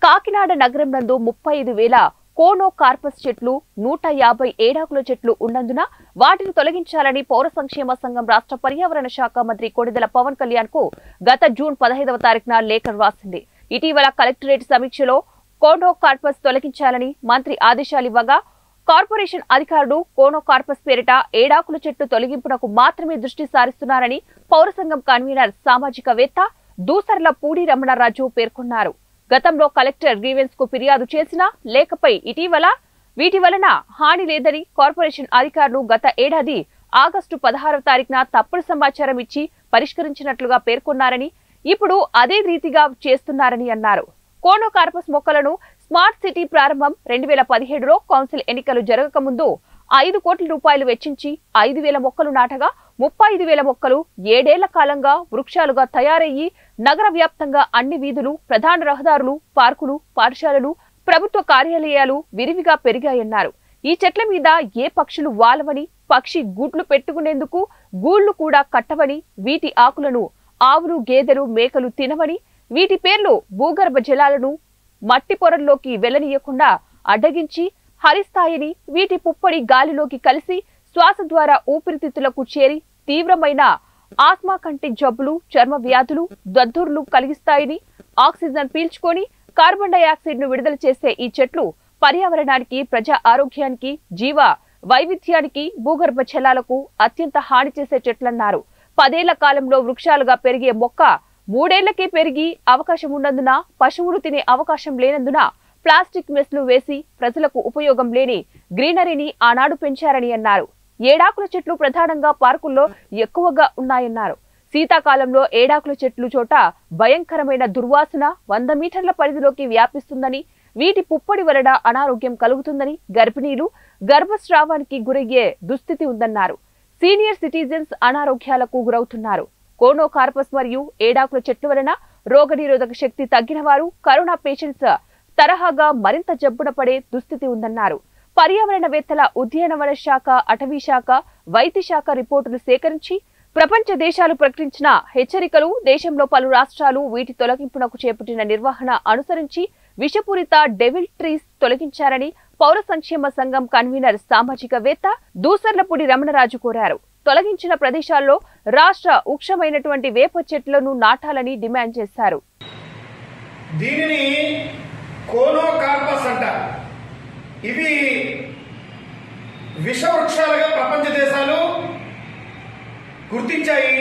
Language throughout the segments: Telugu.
కాకినాడ నగరం నందు 35,000 కోనో కార్పస్ చెట్లు 150 ఏడాకుల చెట్లు ఉన్నందున వాటిని తొలగించాలని పౌర సంక్షేమ సంఘం రాష్ట్ర పర్యావరణ శాఖ మంత్రి కొణిదెల పవన్ కళ్యాణ్ కు గత జూన్ 15వ తారీఖున లేఖ రాసింది. ఇటీవల కలెక్టరేట్ సమీక్షలో కోనో కార్పస్ తొలగించాలని మంత్రి ఆదేశాలివ్వగా కార్పొరేషన్ అధికారులు కోనో కార్పస్ పేరిట ఏడాకుల చెట్టు తొలగింపునకు మాత్రమే దృష్టి సారిస్తున్నారని పౌర సంఘం కన్వీనర్ సామాజికవేత్త దూసర్ల పూడి రమణరాజు పేర్కొన్నారు. గతంలో కలెక్టర్ గ్రీవెన్స్ కు ఫిర్యాదు చేసిన లేఖపై ఇటీవల వీటి వలన హాని లేదని కార్పొరేషన్ అధికారులు గత ఏడాది ఆగస్టు 16వ తారీఖున తప్పుడు సమాచారం ఇచ్చి పరిష్కరించినట్లుగా పేర్కొన్నారని, ఇప్పుడు అదే రీతిగా చేస్తున్నారని అన్నారు. కోనో కార్పస్ మొక్కలను స్మార్ట్ సిటీ ప్రారంభం 2017లో కౌన్సిల్ ఎన్నికలు జరగక ముందు 5 కోట్ల రూపాయలు వెచ్చించి 5,000 మొక్కలు నాటగా 35,000 మొక్కలు 7 ఏళ్ల కాలంగా వృక్షాలుగా తయారయ్యి నగర వ్యాప్తంగా అన్ని వీధులు, ప్రధాన రహదారులు, పార్కులు, పాఠశాలలు, ప్రభుత్వ కార్యాలయాలు విరివిగా పెరిగాయన్నారు. ఈ చెట్ల మీద ఏ పక్షులు వాలవని, పక్షి గూట్లు పెట్టుకునేందుకు గూళ్లు కూడా కట్టవని, వీటి ఆకులను ఆవులు, గేదెలు, మేకలు తినవని, వీటి పేర్లు భూగర్భ జలాలను మట్టి పొరల్లోకి వెళ్లనీయకుండా అడ్డగించి హరిస్తాయని, వీటి పుప్పొడి గాలిలోకి కలిసి శ్వాస ద్వారా ఊపిరితిత్తులకు చేరి తీవ్రమైన ఆస్మా కంటి జబ్బులు, చర్మ వ్యాధులు, దద్దుర్లు కలిగిస్తాయని, ఆక్సిజన్ పీల్చుకొని కార్బన్ డయాక్సైడ్ ను విడుదల చేసే ఈ చెట్లు పర్యావరణానికి, ప్రజా ఆరోగ్యానికి, జీవ వైవిధ్యానికి, భూగర్భ జలాలకు అత్యంత హాని చేసే చెట్లన్నారు. 10 ఏళ్ల కాలంలో వృక్షాలుగా పెరిగే మొక్క 3 ఏళ్లకే పెరిగి అవకాశం ఉన్నందున, పశువులు తినే అవకాశం లేనందున ప్లాస్టిక్ మెస్లు వేసి ప్రజలకు ఉపయోగం లేని గ్రీనరీని ఆనాడు పెంచారని అన్నారు. ఏడాకుల చెట్లు ప్రధానంగా పార్కుల్లో ఎక్కువగా ఉన్నాయన్నారు. శీతాకాలంలో ఏడాకుల చెట్లు చోట భయంకరమైన దుర్వాసన 100 మీటర్ల పరిధిలోకి వ్యాపిస్తుందని, వీటి పుప్పొడి వలన అనారోగ్యం కలుగుతుందని, గర్భిణీలు గర్భస్రావానికి గురయ్యే దుస్థితి ఉందన్నారు. సీనియర్ సిటిజన్స్ అనారోగ్యాలకు గురవుతున్నారు. కోనో కార్పస్ మరియు ఏడాకుల చెట్ల వలన రోగనిరోధక శక్తి తగ్గిన వారు, కరోనా పేషెంట్స్ తరహాగా మరింత జబ్బున పడే దుస్థితి ఉందన్నారు. పర్యావరణవేత్తల ఉద్యానవన శాఖ, అటవీ శాఖ, వైద్య శాఖ రిపోర్టులు సేకరించి ప్రపంచ దేశాలు ప్రకటించిన హెచ్చరికలు, దేశంలో పలు రాష్ట్రాలు వీటి తొలగింపునకు చేపట్టిన నిర్వహణ అనుసరించి విషపూరిత డెవిల్ ట్రీస్ తొలగించారని పౌర సంక్షేమ సంఘం కన్వీనర్ సామాజికవేత్త దూసర్లపూడి రమణరాజు కోరారు. తొలగించిన ప్రదేశాల్లో రాష్ట్ర వృక్షమైనటువంటి వేప చెట్లను నాటాలని డిమాండ్ చేశారు. దీనిని కోనో కార్పస్ అంటారు. ఇవి విషవృక్షాలుగా ప్రపంచ దేశాలు గుర్తించాయి.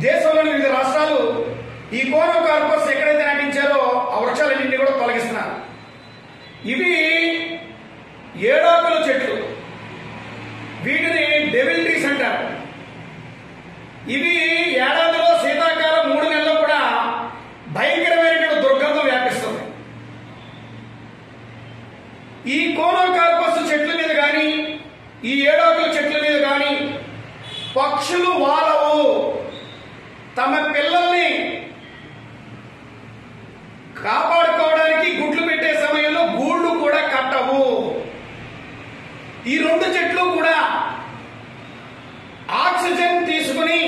దేశంలోని వివిధ రాష్ట్రాలు ఈ కోనో కార్పస్ ఎక్కడైతే నాటించారో ఆ వృక్షాలన్నింటినీ కూడా తొలగిస్తున్నారు. ఇవి ఏడాకుల చెట్లు, వీటిని డెవిల్ ట్రీస్ అంటారు. ఇవి ఏడాదిలో శీతాకాలం 3 నెలల్లో కూడా భయంకరమైన దుర్గంధం వ్యాపిస్తుంది. ఈ కోనో కార్పస్ చెట్ల మీద కానీ, ఈ ఏడాకుల చెట్ల మీద కానీ పక్షులు వాలవు. తమ పిల్లల్ని కాపాడుకోవడానికి గుడ్లు పెట్టే సమయంలో గూళ్ళు కూడా కట్టవు. ఈ 2 చెట్లు కూడా ఆక్సిజన్ తీసుకుని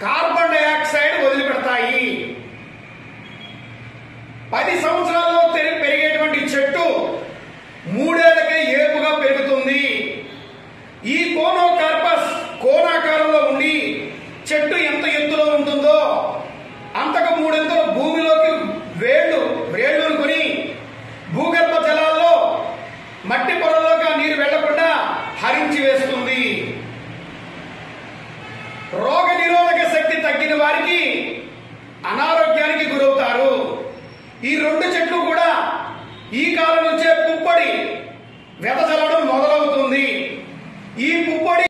కార్బన్ డయాక్సైడ్ వదిలిపెడతాయి. 10 సంవత్సరాల్లో పెరిగేటువంటి చెట్టు 3 ఏళ్లకే ఏపుగా పెరుగుతుంది. ఈ కోనో కార్పస్ కోనాకారంలో ఉండి చెట్టు ఎంత ఎత్తులో ఉంటుందో అంతకు 3 ఇంతలు భూమిలోకి వేళ్లు కొని భూగర్భ జలాల్లో మట్టి పొరల్లోకి ఆ నీరు వెళ్లకుండా హరించి వేస్తుంది. రోగ నిరోధక శక్తి తగ్గిన వారికి అనారోగ్యానికి గురవుతారు. ఈ 2 చెట్లు కూడా ఈ కాలం నుంచే పుప్పొడి వెదజల్లడం మొదలవుతుంది. ఈ పుప్పొడి